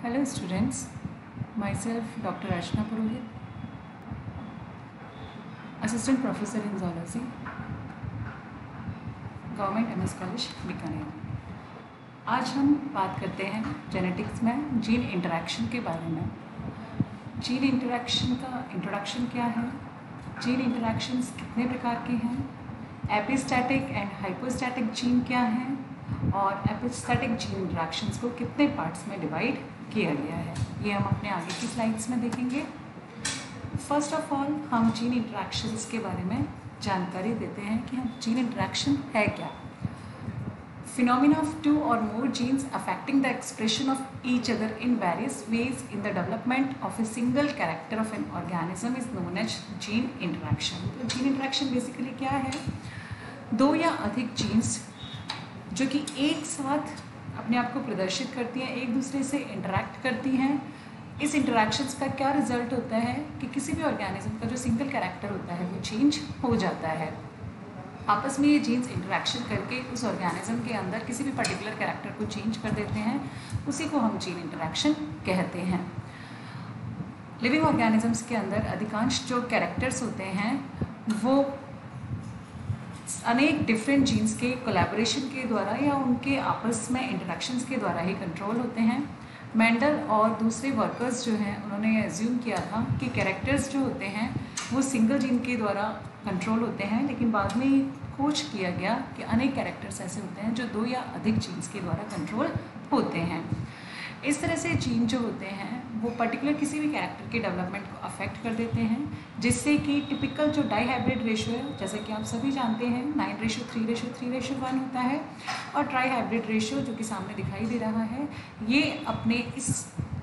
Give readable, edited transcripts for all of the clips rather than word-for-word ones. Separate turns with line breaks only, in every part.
Hello students, myself Dr. Archana Purohit, Assistant Professor in Zoology, Government MS College, Bikaner. आज हम बात करते हैं जेनेटिक्स में जीन इंटरेक्शन के बारे में। जीन इंटरेक्शन का इंट्रोडक्शन क्या है, जीन इंटरेक्शंस कितने प्रकार के हैं, एपिस्टैटिक एंड हाइपोस्टैटिक जीन क्या हैं और एपिस्टैटिक जीन इंटरेक्शंस को कितने पार्ट्स में डिवाइड किया गया है, ये हम अपने आगे की स्लाइड्स में देखेंगे। फर्स्ट ऑफ ऑल हम जीन इंटरेक्शंस के बारे में जानकारी देते हैं कि हम जीन इंटरेक्शन है क्या। Phenomena of two or more genes affecting the expression of each other in various ways in the development of a single character of an organism is known as gene interaction। तो gene interaction basically क्या है, दो या अधिक jeans जो कि एक साथ अपने आप को प्रदर्शित करती हैं, एक दूसरे से इंटरैक्ट करती हैं। इस इंटरैक्शंस का क्या रिजल्ट होता है कि किसी भी ऑर्गेनिज्म का जो सिंगल कैरेक्टर होता है वो चेंज हो जाता है। आपस में ये जीन्स इंटरेक्शन करके उस ऑर्गेनिज्म के अंदर किसी भी पर्टिकुलर कैरेक्टर को चेंज कर देते हैं, उसी को हम जीन इंटरेक्शन कहते हैं। लिविंग ऑर्गेनिजम्स के अंदर अधिकांश जो कैरेक्टर्स होते हैं वो अनेक डिफरेंट जीन्स के कोलैबोरेशन के द्वारा या उनके आपस में इंटरेक्शंस के द्वारा ही कंट्रोल होते हैं। मेंडल और दूसरे वर्कर्स जो हैं उन्होंने ये एज्यूम किया था कि कैरेक्टर्स जो होते हैं वो सिंगल जीन के द्वारा कंट्रोल होते हैं, लेकिन बाद में खोज किया गया कि अनेक कैरेक्टर्स ऐसे होते हैं जो दो या अधिक जीन्स के द्वारा कंट्रोल होते हैं। इस तरह से जीन जो होते हैं वो पर्टिकुलर किसी भी कैरेक्टर के डेवलपमेंट को अफेक्ट कर देते हैं, जिससे कि टिपिकल जो डाईहाइब्रिड रेशो है, जैसे कि आप सभी जानते हैं 9:3:3:1 होता है, और ट्राईहाइब्रिड रेशो जो कि सामने दिखाई दे रहा है, ये अपने इस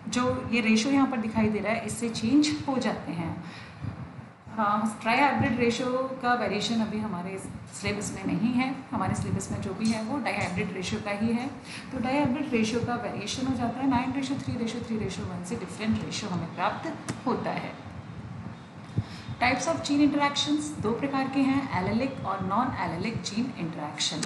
जो ये रेशो यहाँ पर दिखाई दे रहा है इससे चेंज हो जाते हैं। हाँ, ट्राईहाइब्रिड रेशो का वेरिएशन अभी हमारे सिलेबस में नहीं है, हमारे सिलेबस में जो भी है वो डाईहाइब्रिड रेशो का ही है। तो डाईहाइब्रिड रेशो का वेरिएशन हो जाता है 9:3:3:1 से डिफरेंट रेशो हमें प्राप्त होता है। टाइप्स ऑफ जीन इंटरेक्शंस दो प्रकार के हैं, एलेलिक और non allylic gene interaction.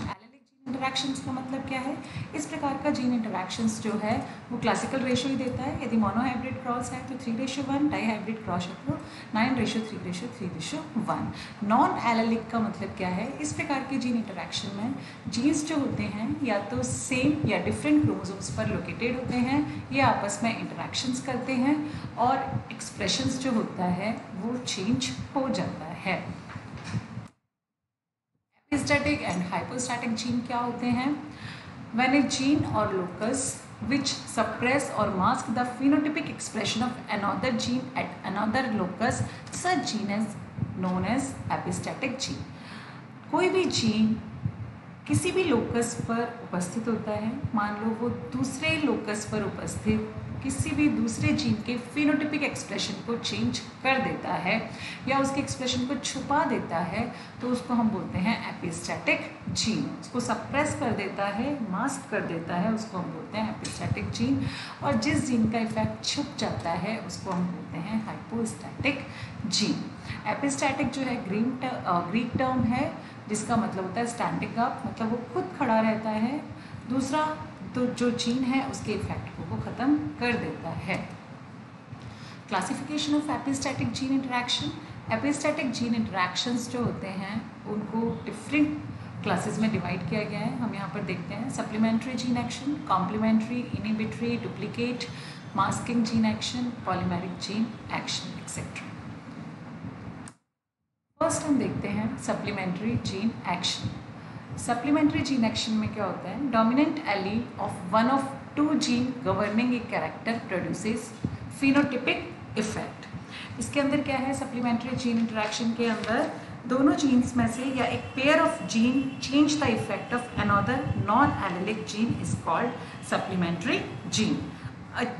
Interactions का मतलब क्या है, इस प्रकार का जीन इंटरैक्शंस जो है वो क्लासिकल रेशो ही देता है। यदि मोनोहाइब्रिड क्रॉस है तो 3:1, डाईहाइब्रिड क्रॉस है तो 9:3:3:1। नॉन एलेलिक का मतलब क्या है, इस प्रकार के जीन इंटरैक्शन में जीन्स जो होते हैं या तो सेम या डिफरेंट क्रोमोसोम्स पर लोकेटेड होते हैं, ये आपस में इंटरैक्शंस करते हैं और एक्सप्रेशंस जो होता है वो चेंज हो जाता है। एपिस्टैटिक एंड हाइपोस्टैटिक जीन क्या होते हैं? When a gene or locus which suppress or mask the phenotypic expression of another gene at another locus, such gene is known as epistatic gene। कोई भी जीन किसी भी लोकस पर उपस्थित होता है, मान लो वो दूसरे लोकस पर उपस्थित किसी भी दूसरे जीन के फिनोटिपिक एक्सप्रेशन को चेंज कर देता है या उसके एक्सप्रेशन को छुपा देता है, तो उसको हम बोलते हैं एपिस्टैटिक जीन। उसको सप्रेस कर देता है, मास्क कर देता है, उसको हम बोलते हैं एपिस्टैटिक जीन। और जिस जीन का इफेक्ट छुप जाता है उसको हम बोलते हैं हाइपोस्टैटिक जीन। एपिस्टैटिक जो है ग्रीक टर्म है जिसका मतलब होता है स्टैंडिंग अप, मतलब वो खुद खड़ा रहता है, दूसरा तो जो जीन है उसके इफेक्ट को वो ख़त्म कर देता है। Classification of epistatic gene interaction. Epistatic gene interactions जो होते हैं उनको डिफरेंट क्लासेस में डिवाइड किया गया है। हम यहाँ पर देखते हैं supplementary gene action, complementary, inhibitory, duplicate, masking gene action, polymeric gene action etcetera. First हम देखते हैं supplementary gene action. Supplementary gene action में क्या होता है, dominant allele of one of two gene governing a character produces phenotypic effect. इसके अंदर क्या है, सप्लीमेंट्री जीन इंटरेक्शन के अंदर दोनों जीन्स में से या एक pair of gene change the effect of another non allylic gene is called supplementary gene.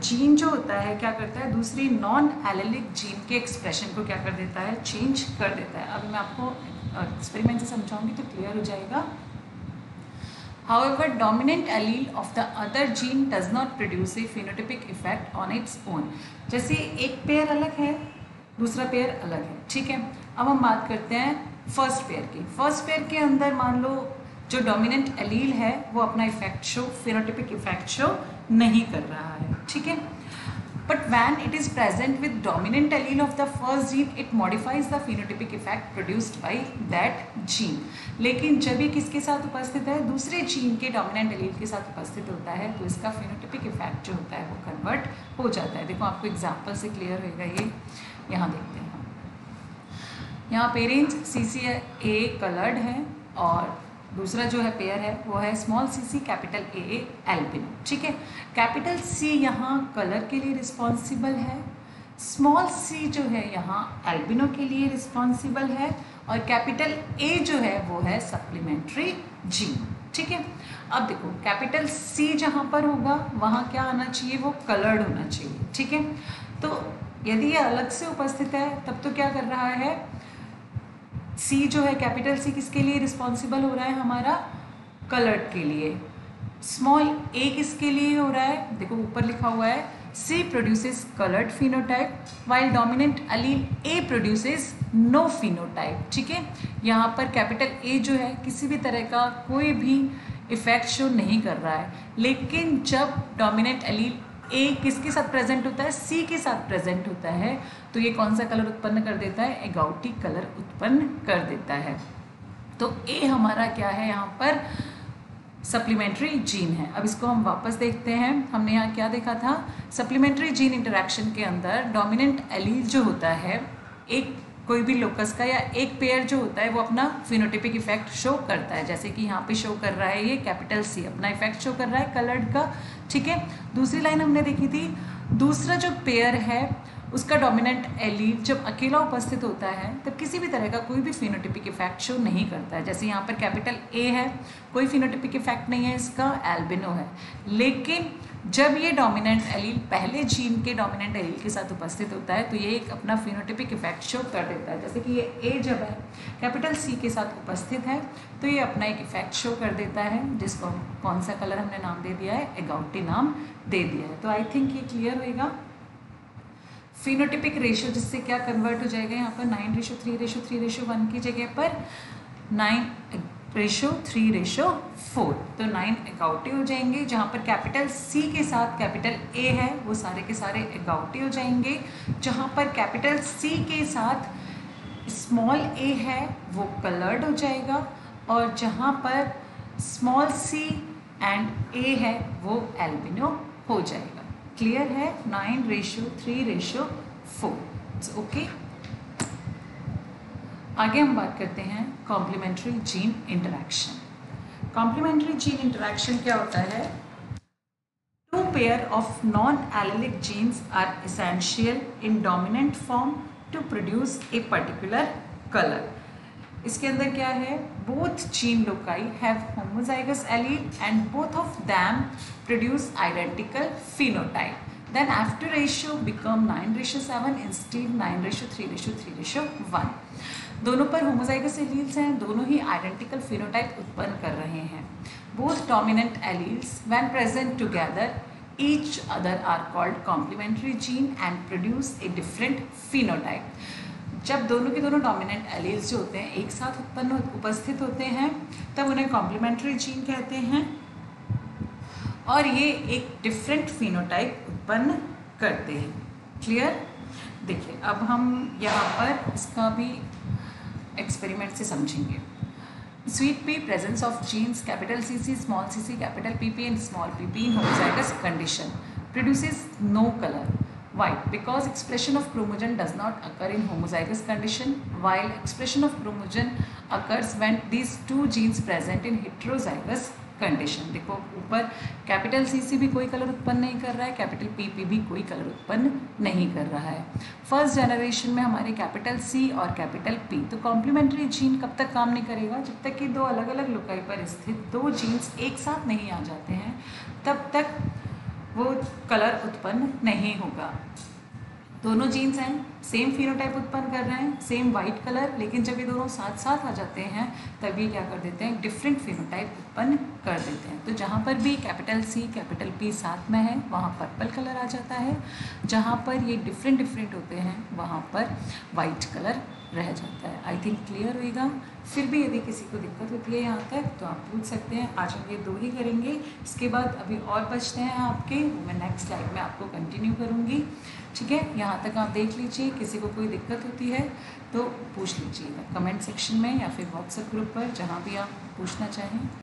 Gene जो होता है क्या करता है, दूसरी नॉन एलेलिक जीन के एक्सप्रेशन को क्या कर देता है, चेंज कर देता है। अभी मैं आपको एक्सपेरिमेंट से समझाऊंगी तो क्लियर हो जाएगा। However, dominant allele of the other gene does not produce a phenotypic effect on its own। जैसे एक पेयर अलग है, दूसरा पेयर अलग है, ठीक है। अब हम बात करते हैं फर्स्ट पेयर की। फर्स्ट पेयर के अंदर मान लो जो डोमिनेंट एलील है वो अपना effect show, phenotypic effect show नहीं कर रहा है। ठीक है। But when it is present with dominant allele of the first gene it modifies the phenotypic effect produced by that gene. लेकिन जब ये किसके साथ उपस्थित है, दूसरे जीन के डोमिनेंट एलील के साथ उपस्थित होता है, तो इसका फिनोटिपिक इफेक्ट जो होता है वो कन्वर्ट हो जाता है। देखो आपको एग्जाम्पल से क्लियर होगा ये, यहाँ देखते हैं। यहाँ पेरेंट्स CCA कलर्ड है और दूसरा जो है पेयर है वो है small CC capital AA albino. ठीक है, कैपिटल C यहाँ कलर के लिए रिस्पॉन्सिबल है, स्मॉल c जो है यहाँ एल्बिनो के लिए रिस्पॉन्सिबल है, और कैपिटल A जो है वो है सप्लीमेंट्री जीन। ठीक है, अब देखो कैपिटल C जहाँ पर होगा वहाँ क्या आना चाहिए, वो कलर्ड होना चाहिए। ठीक है, तो यदि ये अलग से उपस्थित है तब तो क्या कर रहा है, C जो है कैपिटल C किसके लिए रिस्पॉन्सिबल हो रहा है, हमारा कलर्ड के लिए। स्मॉल a किसके लिए हो रहा है, देखो ऊपर लिखा हुआ है C produces coloured phenotype while dominant allele A produces no phenotype. ठीक है, यहाँ पर कैपिटल A जो है किसी भी तरह का कोई भी इफेक्ट शो नहीं कर रहा है, लेकिन जब डोमिनेंट अलील A किसके साथ प्रेजेंट होता है, C के साथ प्रेजेंट होता है, तो ये कौन सा कलर उत्पन्न कर देता है, एगाउटी कलर उत्पन्न कर देता है। तो A हमारा क्या है, यहाँ पर सप्लीमेंट्री जीन है। अब इसको हम वापस देखते हैं, हमने यहाँ क्या देखा था, सप्लीमेंट्री जीन इंटरेक्शन के अंदर डोमिनेंट एलील जो होता है, एक कोई भी लोकस का या एक पेयर जो होता है वो अपना फिनोटिपिक इफेक्ट शो करता है, जैसे कि यहाँ पे शो कर रहा है ये कैपिटल C अपना इफेक्ट शो कर रहा है कलर्ड का। ठीक है, दूसरी लाइन हमने देखी थी, दूसरा जो पेयर है उसका डोमिनेंट एलील जब अकेला उपस्थित होता है तब किसी भी तरह का कोई भी फिनोटिपिक इफेक्ट शो नहीं करता है। जैसे यहाँ पर कैपिटल A है, कोई फिनोटिपिक इफेक्ट नहीं है, इसका एल्बिनो है। लेकिन जब ये डोमिनेंट एलील पहले जीन के डोमिनेंट एलील के साथ उपस्थित होता है तो ये एक अपना फिनोटिपिक इफेक्ट शो कर देता है। जैसे कि ये A जब है कैपिटल C के साथ उपस्थित है तो ये अपना एक इफेक्ट शो कर देता है, जिसको कौन सा कलर हमने नाम दे दिया है, एगाउटी नाम दे दिया है। तो आई थिंक ये क्लियर होगा। फिनोटिपिक रेशियो जिससे क्या कन्वर्ट हो जाएगा, यहाँ पर 9:3:3:1 की जगह पर 9:3:4, तो 9 एगाउटी हो जाएंगे। जहाँ पर कैपिटल C के साथ कैपिटल A है वो सारे के सारे एगाउटी हो जाएंगे। जहाँ पर कैपिटल C के साथ स्मॉल a है वो कलर्ड हो जाएगा, और जहाँ पर स्मॉल c एंड a है वो एल्बिनो हो जाएगा। क्लियर है, 9:3:4। ओके, आगे हम बात करते हैं complementary gene interaction. Complementary gene interaction क्या होता है, two pair of non allelic genes are essential in dominant form to produce a particular colour. इसके अंदर क्या है, both gene loci have homozygous allele and both of them produce identical phenotype, then after ratio become 9:7 instead 9:3:3:1। दोनों पर homozygous alleles हैं, दोनों ही identical phenotype उत्पन्न कर रहे हैं। Both dominant alleles when present together each other are called complementary gene and produce a different phenotype। जब दोनों के दोनों डोमिनेंट एलील्स जो होते हैं एक साथ उपस्थित होते हैं तब उन्हें कॉम्प्लीमेंट्री जीन कहते हैं, और ये एक डिफरेंट फिनोटाइप उत्पन्न करते हैं। क्लियर, देखिए अब हम यहाँ पर इसका भी एक्सपेरिमेंट से समझेंगे। Sweet pea presence of genes capital CC, small cc, capital PP and small pp in homozygous condition produces no color. Why? Because expression of chromogen does not occur in homozygous condition, while expression of chromogen occurs when these two genes present in heterozygous condition. देखो ऊपर capital CC भी कोई colour उत्पन्न नहीं कर रहा है, capital PP भी कोई कलर उत्पन्न नहीं कर रहा है। फर्स्ट जनरेशन में हमारे कैपिटल C और कैपिटल P, तो कॉम्प्लीमेंट्री जीन कब तक काम नहीं करेगा, जब तक कि दो अलग अलग लोकाई पर स्थित दो जीन्स एक साथ नहीं आ जाते हैं तब तक वो कलर उत्पन्न नहीं होगा। दोनों जीन्स हैं, सेम फिनोटाइप उत्पन्न कर रहे हैं, सेम वाइट कलर, लेकिन जब ये दोनों साथ साथ आ जाते हैं तभी क्या कर देते हैं, डिफरेंट फिनोटाइप उत्पन्न कर देते हैं। तो जहाँ पर भी कैपिटल C कैपिटल P साथ में है वहाँ पर्पल कलर आ जाता है, जहाँ पर ये डिफरेंट डिफरेंट होते हैं वहाँ पर वाइट कलर रह जाता है। आई थिंक क्लियर होएगा। फिर भी यदि किसी को दिक्कत होती है यहाँ तक तो आप पूछ सकते हैं। आज हम ये 2 ही करेंगे, इसके बाद अभी और बचते हैं आपके, वो मैं नेक्स्ट स्लाइड में आपको कंटिन्यू करूँगी। ठीक है, यहाँ तक आप देख लीजिए। किसी को कोई दिक्कत होती है तो पूछ लीजिएगा कमेंट सेक्शन में या फिर व्हाट्सएप ग्रुप पर, जहाँ भी आप पूछना चाहें।